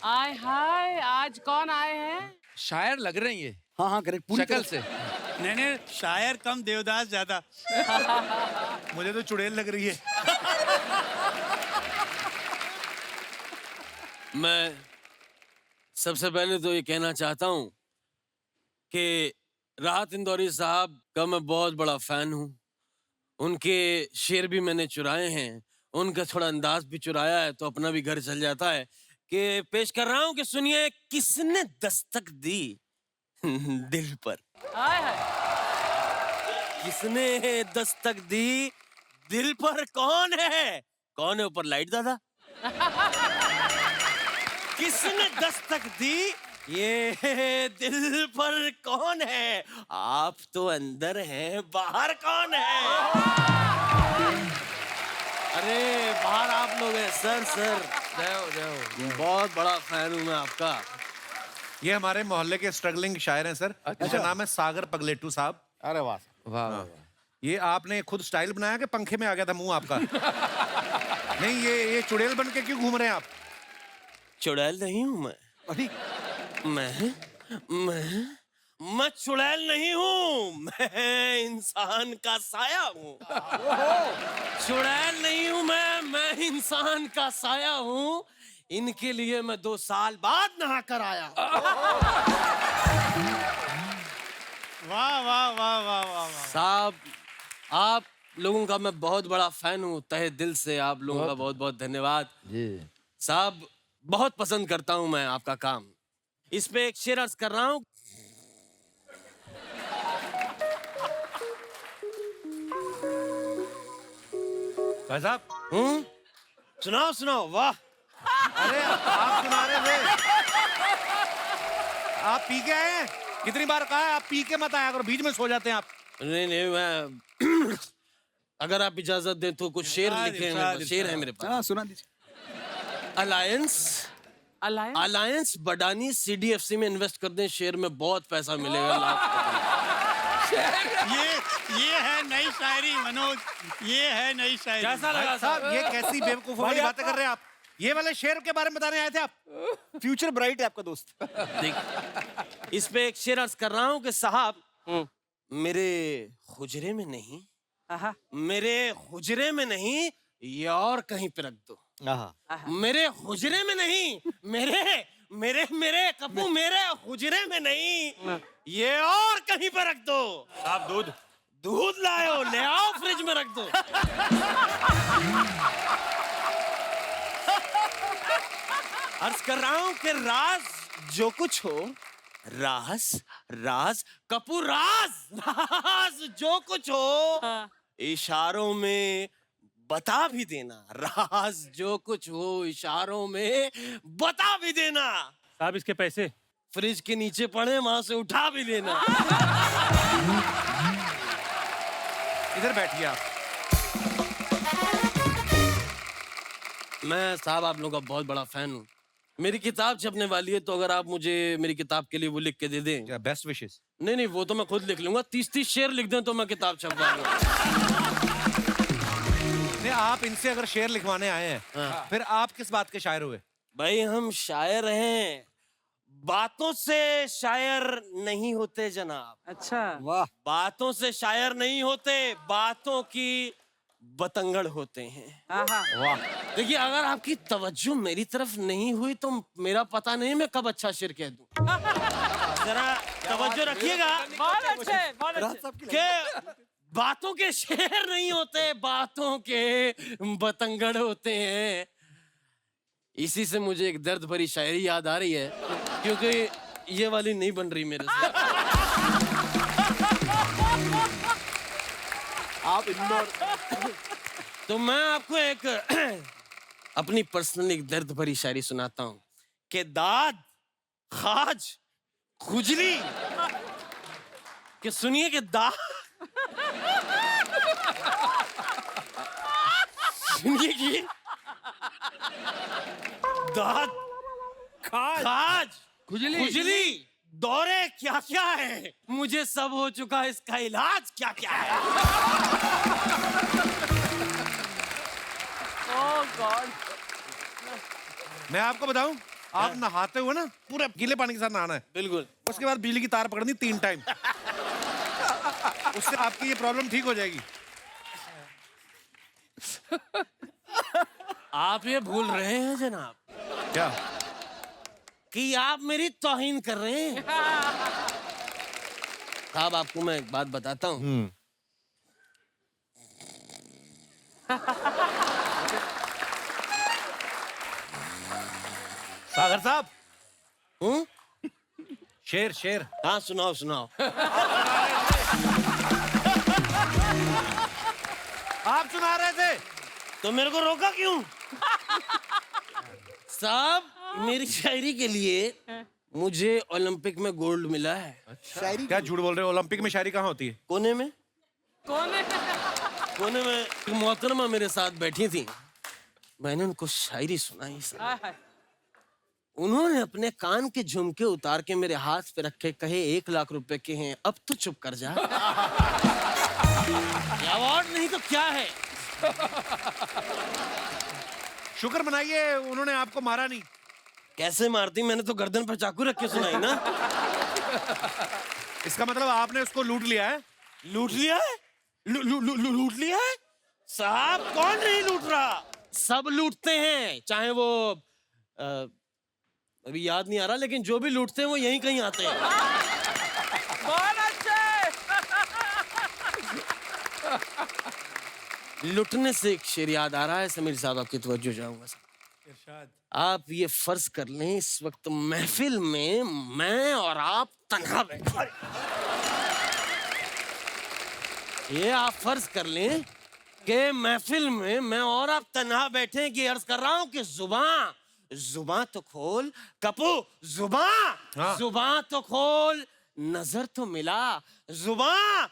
आय हाय, आज कौन आए हैं? शायर लग रही है हाँ हाँ करेक्ट पूरी शक्ल तरह से। नहीं शायर कम देवदास ज्यादा। मुझे तो चुड़ैल लग रही है। मैं सबसे पहले तो ये कहना चाहता हूँ कि राहत इंदौरी साहब का मैं बहुत बड़ा फैन हूँ। उनके शेर भी मैंने चुराए हैं, उनका थोड़ा अंदाज भी चुराया है, तो अपना भी घर चल जाता है। कि पेश कर रहा हूँ कि सुनिए, किसने दस्तक दी दिल पर, आय हाय, किसने दस्तक दी दिल पर, कौन है ऊपर लाइट दादा? किसने दस्तक दी ये दिल पर, कौन है? आप तो अंदर हैं, बाहर कौन है? अरे बाहर आप लोग हैं। सर बहुत बड़ा फैन हूं मैं आपका। ये हमारे मोहल्ले के स्ट्रगलिंग शायर हैं सर। इनका नाम है सागर पगलेटू साहब। अरे वाह वाह। ये आपने खुद स्टाइल बनाया कि पंखे में आ गया था मुंह आपका? नहीं, ये चुड़ैल बन के क्यों घूम रहे हैं आप? चुड़ैल नहीं हूं मैं। अभी मैं चुड़ैल नहीं हूँ, मैं इंसान का साया हूँ। चुड़ैल नहीं हूँ मैं इंसान का साया हूँ। इनके लिए मैं 2 साल बाद नहा कर आया। वाह वाह वाह वाह वाह वाह। साहब, आप लोगों का मैं बहुत बड़ा फैन हूँ, तहे दिल से आप लोगों का बहुत बहुत धन्यवाद। साहब, बहुत पसंद करता हूँ मैं आपका काम। इस पे एक शेर अर्ज कर रहा हूँ। भाई साहब, सुनाओ। वाह, अरे आप सुना रहे थे? आप पी के आए हैं? कितनी बार कहा है आप पी के मत आया करो, बीच में सो जाते हैं आप। नहीं मैं अगर आप इजाजत दें तो कुछ शेर लिखे हैं मेरे पास। शेर है मेरे पास। हाँ सुना दीजिए। अलायंस बडानी CDFC में इन्वेस्ट कर दें, शेयर में बहुत पैसा मिलेगा। ये है नई शायरी मनोज, ये है नई शायरी। कैसा लगा साहब? ये कैसी बेवकूफों वाली बातें कर रहे हैं आप? ये वाले शेर के बारे में बताने आए थे आप? फ्यूचर ब्राइट है आपका दोस्त। देख, इस पे एक शेर अर्ज कर रहा हूँ कि साहब, मेरे हुजरे में नहीं, मेरे हुजरे में नहीं, ये और कहीं पे रख दो। मेरे हुजरे में नहीं, मेरे कप्पू, मेरे हुजरे में नहीं, ये और कहीं पे रख दो। आप दूध लाओ, ले आओ, फ्रिज में रख दो। अर्ज कर रहा हूं कि राज जो कुछ हो, राज कपूर, राज जो कुछ हो, इशारों में बता भी देना। राज जो कुछ हो, इशारों में बता भी देना। साहब, इसके पैसे फ्रिज के नीचे पड़े, वहां से उठा भी लेना। इधर बैठिए आप। मैं साहब आप लोगों का बहुत बड़ा फैन हूँ। मेरी किताब छपने वाली है, तो अगर आप मुझे मेरी किताब के लिए वो लिख के दे दें। Best wishes. नहीं, वो तो मैं खुद लिख लूंगा। 30 शेर लिख दें तो मैं किताब छपवा लूंगा। नहीं, आप इनसे अगर शेर लिखवाने आए हैं, फिर आप किस बात के शायर हुए? भाई, हम शायर हैं, बातों से शायर नहीं होते जनाब। अच्छा, वाह। बातों से शायर नहीं होते, बातों की बतंगड़ होते हैं। वाह। देखिए, अगर आपकी तवज्जो मेरी तरफ नहीं हुई तो मेरा पता नहीं मैं कब अच्छा शेर कह दूं। जरा तवज्जो रखिएगा बहुत अच्छे। कि बातों के शेर नहीं होते, बातों के बतंगड़ होते हैं। इसी से मुझे एक दर्द भरी शायरी याद आ रही है, क्योंकि ये वाली नहीं बन रही मेरे से। आप इंदौर तो मैं आपको एक अपनी पर्सनल एक दर्द भरी शायरी सुनाता हूँ कि दाद, खाज, खुजली, कि सुनिए कि सुनिए कि दाद, खाज, खुजली, दौरे क्या क्या है, मुझे सब हो चुका, इसका इलाज क्या क्या है। ओह गॉड। मैं आपको बताऊं, आप नहाते हुए ना पूरे गीले पानी के साथ नहाना है, बिल्कुल। उसके बाद बिजली की तार पकड़नी 3 टाइम। उससे आपकी ये प्रॉब्लम ठीक हो जाएगी। आप ये भूल रहे हैं जनाब क्या? कि आप मेरी तौहीन कर रहे हैं। साहब आपको मैं एक बात बताता हूँ। सागर साहब, हूँ? शेर शेर। हाँ सुनाओ सुनाओ। आप सुना रहे थे तो मेरे को रोका क्यों? साहब मेरी शायरी के लिए मुझे ओलंपिक में गोल्ड मिला है। शायरी क्या झूठ बोल रहे हो? ओलंपिक में शायरी कहाँ होती है? कोने में कौन है? कोने में एक मोहतरमा मेरे साथ बैठी थी, मैंने उनको शायरी सुनाई साहब। हाय हाय। उन्होंने अपने कान के झुमके उतार के मेरे हाथ पे रखे, कहे 1 लाख रुपए के हैं, अब तो चुप कर जा। ये अवार्ड नहीं तो क्या है? शुक्र मनाइए उन्होंने आपको मारा नहीं। कैसे मारती, मैंने तो गर्दन पर चाकू रख के सुनाई ना। इसका मतलब आपने उसको लूट लिया है। लूट लिया है? लूट लिया है? साहब कौन नहीं लूट रहा, सब लूटते हैं, चाहे वो अभी याद नहीं आ रहा, लेकिन जो भी लूटते हैं वो यहीं कहीं आते हैं। बहुत अच्छे। लुटने से एक शेर याद आ रहा है समीर साहब, आपकी तवज्जो चाहूंगा। आप ये फर्ज कर लें इस वक्त महफिल में मैं और आप तन्हा बैठे। ये आप फर्ज कर लें कि महफिल में मैं और आप तन्हा बैठे, कि अर्ज कर रहा हूं कि जुबान तो खोल कपू, हाँ। जुबान तो खोल, नजर तो मिला, जुबान।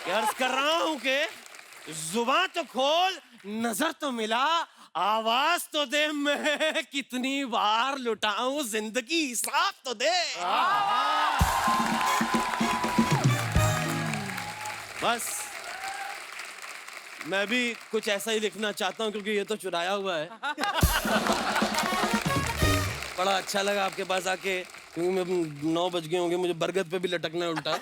अर्ज कर रहा हूं कि जुबान तो खोल, नजर तो मिला, आवाज तो दे, मैं कितनी बार लुटाऊं जिंदगी, हिसाब तो दे। बस मैं भी कुछ ऐसा ही लिखना चाहता हूं, क्योंकि ये तो चुराया हुआ है। बड़ा अच्छा लगा आपके पास आके, क्योंकि मैं 9 बज गए होंगे, मुझे बरगद पे भी लटकना है उल्टा।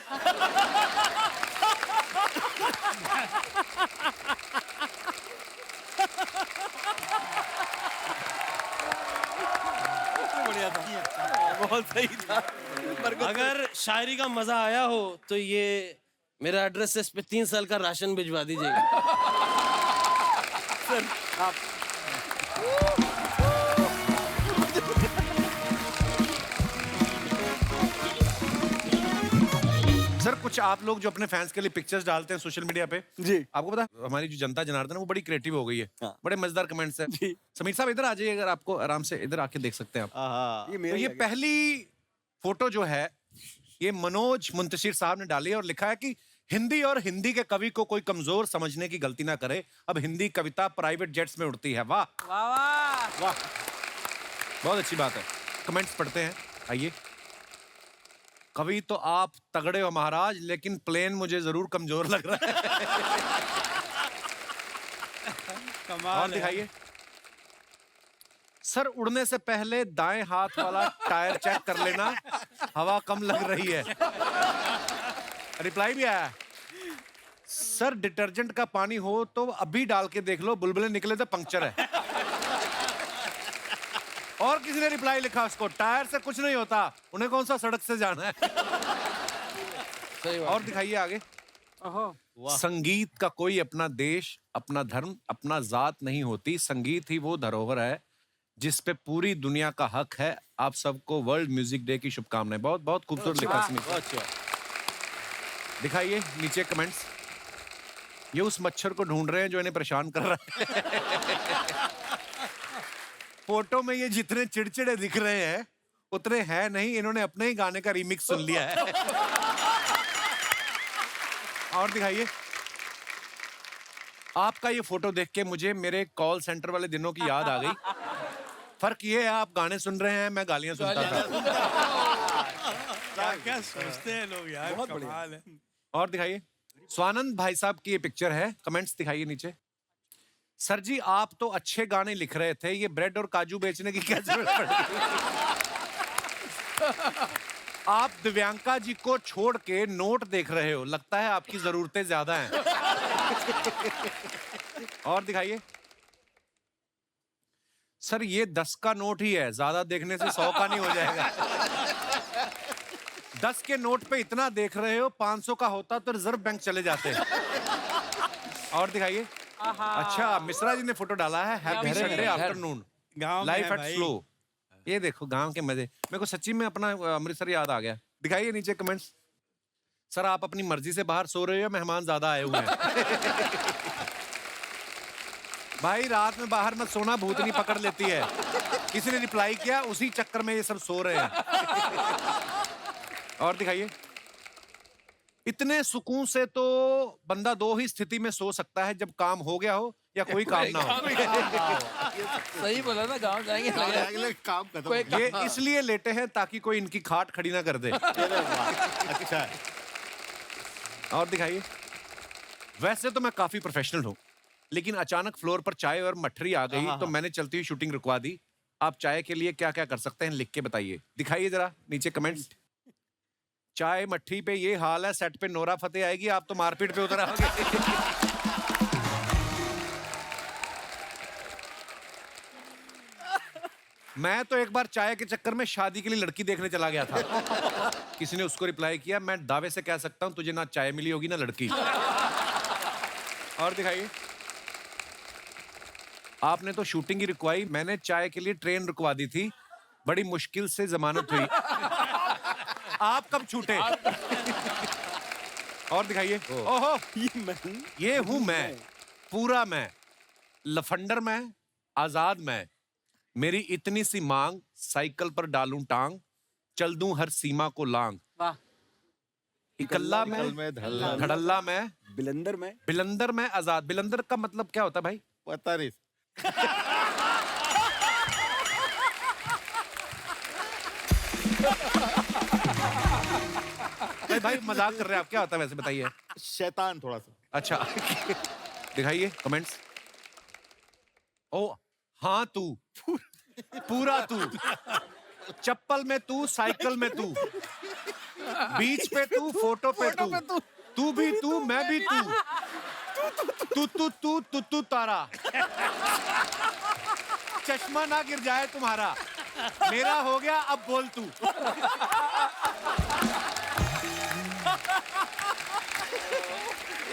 बढ़िया था, बहुत सही था। अगर शायरी का मजा आया हो तो ये मेरा एड्रेस है, इस पे 3 साल का राशन भिजवा दीजिएगा। सर आप सर कुछ आप लोग जो अपने फैंस के लिए पिक्चर्स डालते हैं सोशल मीडिया पे, जी आपको पता है हमारी जो जनता जनार्दन है वो बड़ी क्रिएटिव हो गई है। हाँ। बड़े मजेदार कमेंट्स हैं। जी। समीर साहब इधर आ जाइए, अगर आपको आराम से इधर आके देख सकते हैं आप। ये तो मेरा ये पहली फोटो जो है ये मनोज मुंतशिर साहब ने डाली है और लिखा है कि हिंदी और हिंदी के कवि को कोई कमजोर समझने की गलती ना करे, अब हिंदी कविता प्राइवेट जेट्स में उड़ती है। वाह वाह वाह। वाह, बहुत अच्छी बात है। कमेंट्स पढ़ते हैं, आइए। कवि तो आप तगड़े हो महाराज, लेकिन प्लेन मुझे जरूर कमजोर लग रहा है। कमाल और दिखाइए। सर उड़ने से पहले दाएं हाथ वाला टायर चेक कर लेना, हवा कम लग रही है। रिप्लाई भी आया। सर डिटर्जेंट का पानी हो तो अभी डाल के देख लो, बुलबुले निकले तो पंक्चर है। और किसी ने रिप्लाई लिखा उसको, टायर से कुछ नहीं होता, उन्हें कौन सा सड़क से जाना है। और दिखाइए आगे। संगीत का कोई अपना देश, अपना धर्म, अपना जात नहीं होती, संगीत ही वो धरोहर है जिस पे पूरी दुनिया का हक है। आप सबको वर्ल्ड म्यूजिक डे की शुभकामनाएं। बहुत बहुत खूबसूरत लिखा इसमें। दिखाइए नीचे कमेंट्स। ये उस मच्छर को ढूंढ रहे हैं जो इन्हें परेशान कर रहा है। फोटो में ये जितने चिड़चिड़े दिख रहे हैं उतने हैं नहीं, इन्होंने अपने ही गाने का रीमिक्स सुन लिया है। और दिखाइए। आपका ये फोटो देख के मुझे मेरे कॉल सेंटर वाले दिनों की याद आ गई। फर्क ये है आप गाने सुन रहे हैं, मैं गालियां सुनता था। क्या सोचते हैं लोग यार, बहुत बढ़िया। और दिखाइए। स्वानंद भाई साहब की ये पिक्चर है, कमेंट्स दिखाइए नीचे। सर जी आप तो अच्छे गाने लिख रहे थे, ये ब्रेड और काजू बेचने की क्या जरूरत पड़ गई? आप दिव्यांका जी को छोड़ के नोट देख रहे हो, लगता है आपकी जरूरतें ज्यादा हैं। और दिखाइए। सर ये 10 का नोट ही है, ज्यादा देखने से 100 का नहीं हो जाएगा। 10 के नोट पे इतना देख रहे हो, 500 का होता तो रिजर्व बैंक चले जाते। और दिखाइए। अच्छा मिश्रा जी ने फोटो डाला है, happy Sunday afternoon life at flow. ये देखो गांव के मजे, मेरे को सच्ची में अपना अमृतसर याद आ गया। दिखाइए नीचे कमेंट्स। सर आप अपनी मर्जी से बाहर सो रहे हो, मेहमान ज्यादा आए हुए हैं। भाई रात में बाहर मत सोना, भूतनी पकड़ लेती है। किसी ने रिप्लाई किया, उसी चक्कर में ये सब सो रहे हैं। और दिखाइए। इतने सुकून से तो बंदा 2 ही स्थिति में सो सकता है, जब काम हो गया हो या कोई काम ना हो। सही बोला ना, गाँव जाएंगे अगले काम खत्म। ये इसलिए लेटे हैं ताकि कोई इनकी खाट खड़ी ना कर दे। अच्छा है। और दिखाइए। वैसे तो मैं काफी प्रोफेशनल हूँ, लेकिन अचानक फ्लोर पर चाय और मठरी आ गई तो मैंने चलती हुई शूटिंग रुकवा दी। आप चाय के लिए क्या क्या कर सकते हैं, लिख के बताइए। दिखाइए जरा नीचे कमेंट्स। चाय मट्ठी पे ये हाल है, सेट पे नोरा फतेह आएगी, आप तो मारपीट पे उतर आओगे। मैं तो एक बार चाय के चक्कर में शादी के लिए लड़की देखने चला गया था। किसी ने उसको रिप्लाई किया, मैं दावे से कह सकता हूं तुझे ना चाय मिली होगी ना लड़की। और दिखाइए। आपने तो शूटिंग ही रुकवाई, मैंने चाय के लिए ट्रेन रुकवा दी थी, बड़ी मुश्किल से जमानत हुई। आप कब छूटे? और दिखाइए। ओहो ये हूं मैं, पूरा मैं, लफंडर मैं, आजाद मैं, मेरी इतनी सी मांग, साइकिल पर डालूं टांग, चल दूं हर सीमा को लांग। वाह। इकल्ला मैं, धड़ल्ला मैं, बिलंदर मैं, आजाद। बिलंदर का मतलब क्या होता है भाई? पता नहीं। भाई मजाक कर रहे हैं आप, क्या होता है वैसे बताइए। शैतान थोड़ा सा। अच्छा। दिखाइए कमेंट्स। ओ हाँ तू, पूरा तू, चप्पल में तू, साइकिल में तू, बीच पे तू, फोटो पे तू, तू भी तू, मैं भी तू, तू तू तू तू तू तारा, चश्मा ना गिर जाए तुम्हारा, मेरा हो गया अब बोल तू।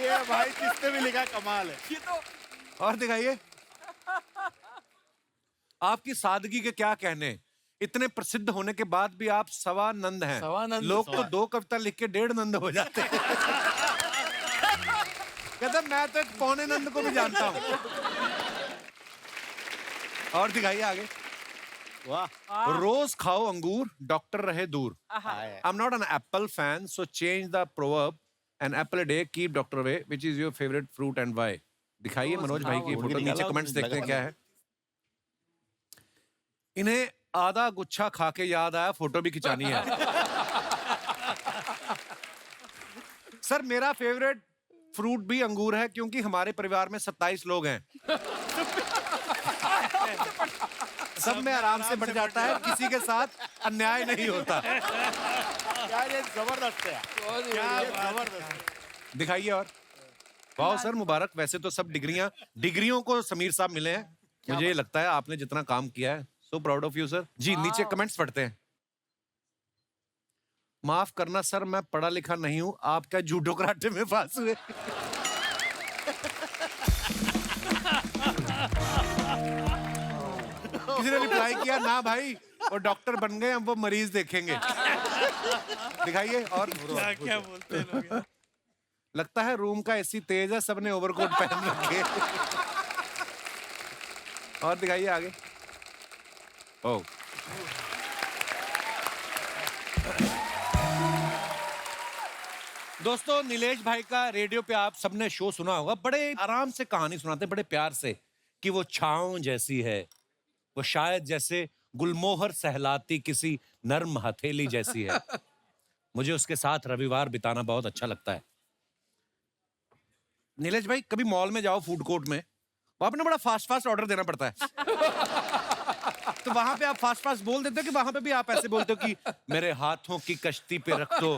ये भाई किसने भी लिखा, कमाल है। ये तो और दिखाइए। आपकी सादगी के क्या कहने, इतने प्रसिद्ध होने के बाद भी आप सवानंद हैं। सवानंद। लोग तो 2 कविता लिख के 1.5 नंद हो जाते हैं। कहता मैं तो एक पौने नंद को भी जानता हूं। और दिखाइए आगे। वाह। रोज खाओ अंगूर, डॉक्टर रहे दूर। I am not an apple fan, so change the proverb, an apple a day keep doctor away, which is your favourite fruit and why. दिखाइए मनोज भाई की फोटो, नीचे कमेंट्स देखते हैं क्या है। इन्हें आधा गुच्छा खा के याद आया फोटो भी खिंचानी है। सर मेरा फेवरेट फ्रूट भी अंगूर है, क्योंकि हमारे परिवार में 27 लोग हैं। सब में आराम से बढ़ जाता है, किसी के साथ अन्याय नहीं होता। यार ये जबरदस्त है, क्या जबरदस्त है। दिखाइए। और वाह सर मुबारक। वैसे तो सब डिग्रियों को समीर साहब मिले हैं। मुझे लगता है आपने जितना काम किया है, so proud of you sir. जी नीचे कमेंट्स पढ़ते हैं। माफ करना सर, मैं पढ़ा लिखा नहीं हूं, आप क्या जूडो कराटे में पास हुए? किसी ने रिप्लाई किया, ना भाई वो डॉक्टर बन गए, अब वो मरीज देखेंगे। दिखाइए। और क्या बोलते हैं लोग। लगता है रूम का एसी तेज है, सबने ओवरकोट पहन रखे। और दिखाइए आगे। ओ दोस्तों, नीलेश भाई का रेडियो पे आप सबने शो सुना होगा। बड़े आराम से कहानी सुनाते, बड़े प्यार से, कि वो छांव जैसी है, वो शायद जैसे गुलमोहर सहलाती किसी नर्म हथेली जैसी है। मुझे उसके साथ रविवार बिताना बहुत अच्छा लगता है। नीलेश भाई कभी मॉल में जाओ फूड कोर्ट में, वहां पे ना बड़ा फास्ट ऑर्डर देना पड़ता है। तो वहां पे आप फास्ट बोल देते हो कि वहां पे भी आप ऐसे बोलते हो कि मेरे हाथों की कश्ती पे रख दो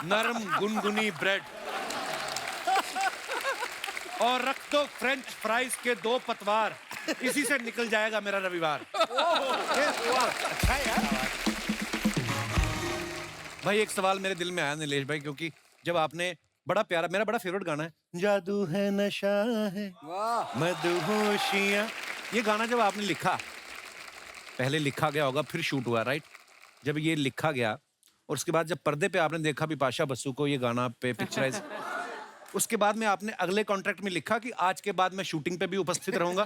नरम गुनगुनी ब्रेड और रख दो फ्रेंच फ्राइज के 2 पतवार, इसी से निकल जाएगा मेरा रविवार। अच्छा है यार। भाई एक सवाल मेरे दिल में आया नीलेश भाई, क्योंकि जब आपने बड़ा प्यारा, मेरा बड़ा फेवरेट गाना है, जादू है नशा है मदहोशियां, ये गाना जब आपने लिखा, पहले लिखा गया होगा फिर शूट हुआ, राइट? जब ये लिखा गया और उसके बाद जब पर्दे पे आपने देखा बिपाशा बसु को ये गाना पे पिक्चराइज, उसके बाद में आपने अगले कॉन्ट्रैक्ट में लिखा कि आज के बाद मैं शूटिंग पे भी उपस्थित रहूंगा।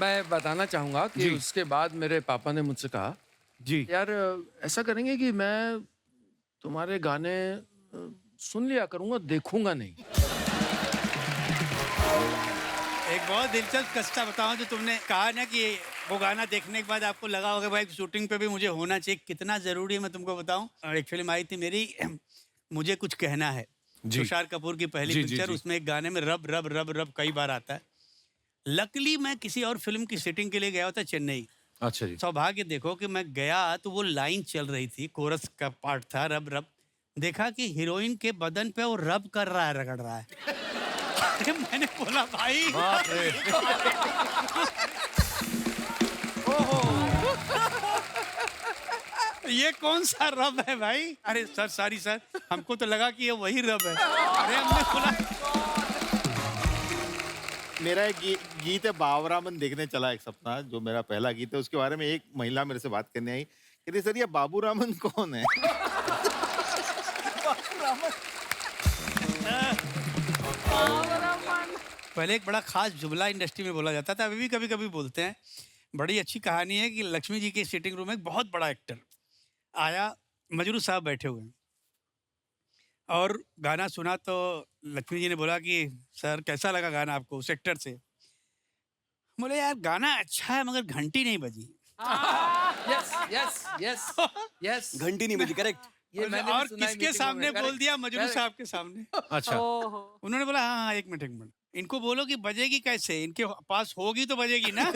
मैं बताना चाहूंगा कि जी। उसके बाद मेरे पापा ने मुझसे कहा, जी यार ऐसा करेंगे कि मैं तुम्हारे गाने सुन लिया करूंगा, देखूंगा नहीं। एक बहुत दिलचस्प किस्सा बताऊं, जो तुमने कहा ना कि वो गाना देखने के बाद आपको लगा होगा भाई शूटिंग पे भी मुझे होना चाहिए, कितना जरूरी है मैं तुमको बताऊं। और एक फिल्म आई थी मेरी, मुझे कुछ कहना है, जी। तुषार कपूर की पहली जी, जी, पिक्चर, जी। उसमें एक गाने में रब रब रब रब कई बार आता है। लकली मैं किसी और फिल्म की सेटिंग के लिए गया होता चेन्नई। अच्छा जी। सौभाग्य देखो कि मैं गया तो वो लाइन चल रही थी, कोरस का पार्ट था, रब रब। देखा कि हीरोइन के बदन पे वो रब कर रहा है, रगड़ रहा है। अरे मैंने बोला भाई, ये कौन सा रब है भाई? अरे सर सॉरी सर, हमको तो लगा कि ये वही रब है। अरे हमने बोला मेरा एक गीत है बाबूरामन देखने चला एक सप्ताह, जो मेरा पहला गीत है, उसके बारे में एक महिला मेरे से बात करने आई, कहती सर ये बाबूरामन कौन है? पहले एक बड़ा खास जुमला इंडस्ट्री में बोला जाता था, अभी भी कभी कभी बोलते हैं। बड़ी अच्छी कहानी है कि लक्ष्मी जी के सिटिंग रूम में एक बहुत बड़ा एक्टर आया, मजरू साहब बैठे हुए हैं, और गाना सुना तो लक्ष्मी जी ने बोला कि सर कैसा लगा गाना आपको, उस एक्टर से। बोले यार गाना अच्छा है मगर घंटी नहीं बजी। यस यस यस यस, घंटी नहीं बजी, करेक्ट। ये मैंने भी और सुना है किसके meeting सामने में, बोल दिया? मजरू correct. साहब के सामने। अच्छा उन्होंने बोला हाँ हाँ, एक मिनट, इनको बोलो कि बजेगी कैसे, इनके पास होगी तो बजेगी ना।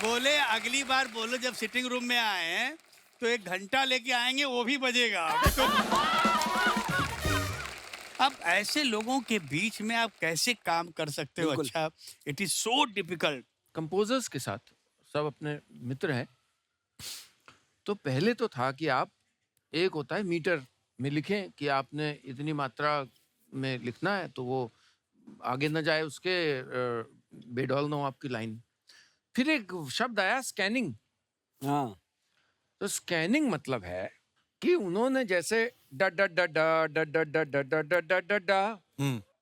बोले अगली बार बोलो जब सिटिंग रूम में आए हैं तो 1 घंटा लेके आएंगे, वो भी बजेगा। अब ऐसे लोगों के बीच में आप कैसे काम कर सकते हो? अच्छा, it is so difficult. Composers के साथ सब अपने मित्र हैं, तो पहले तो था कि आप, एक होता है मीटर में लिखें कि आपने इतनी मात्रा में लिखना है, तो वो आगे न जाए उसके, बेडॉल ना हो आपकी लाइन। फिर एक शब्द आया स्कैनिंग। हाँ, तो स्कैनिंग मतलब है कि उन्होंने जैसे डा डा डा डा डा डा डा डा डा डा डा डा डा,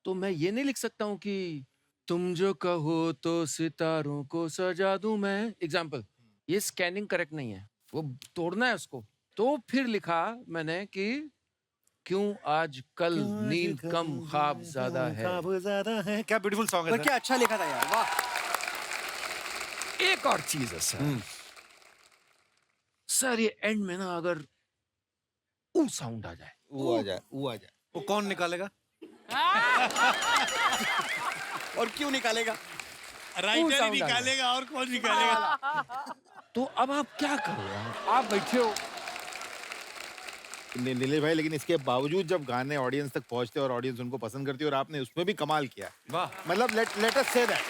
तो मैं ये नहीं लिख सकता हूँ कि तुम जो कहो तो सितारों को सजा दूं मैं, एग्जाम्पल। ये स्कैनिंग करेक्ट नहीं है, वो तोड़ना है उसको। तो फिर लिखा मैंने कि क्यों आज कल नींद कम ख्वाब ज्यादा है। क्या ब्यूटीफुल सॉन्ग है पर क्या अच्छा लिखा था यार, वाह। एक और चीज है सर, सर ये एंड में ना अगर ऊ साउंड आ जाए, वो आ जाए। वो कौन निकालेगा? और क्यों निकालेगा? राइटर ही sound आ निकालेगा, और कौन निकालेगा? तो अब आप क्या करो? आप बैठे हो, नीलेश भाई, लेकिन इसके बावजूद जब गाने ऑडियंस तक पहुंचते और ऑडियंस उनको पसंद करती है, और आपने उसमें भी कमाल किया, वाह। मतलब लेट अस से दैट।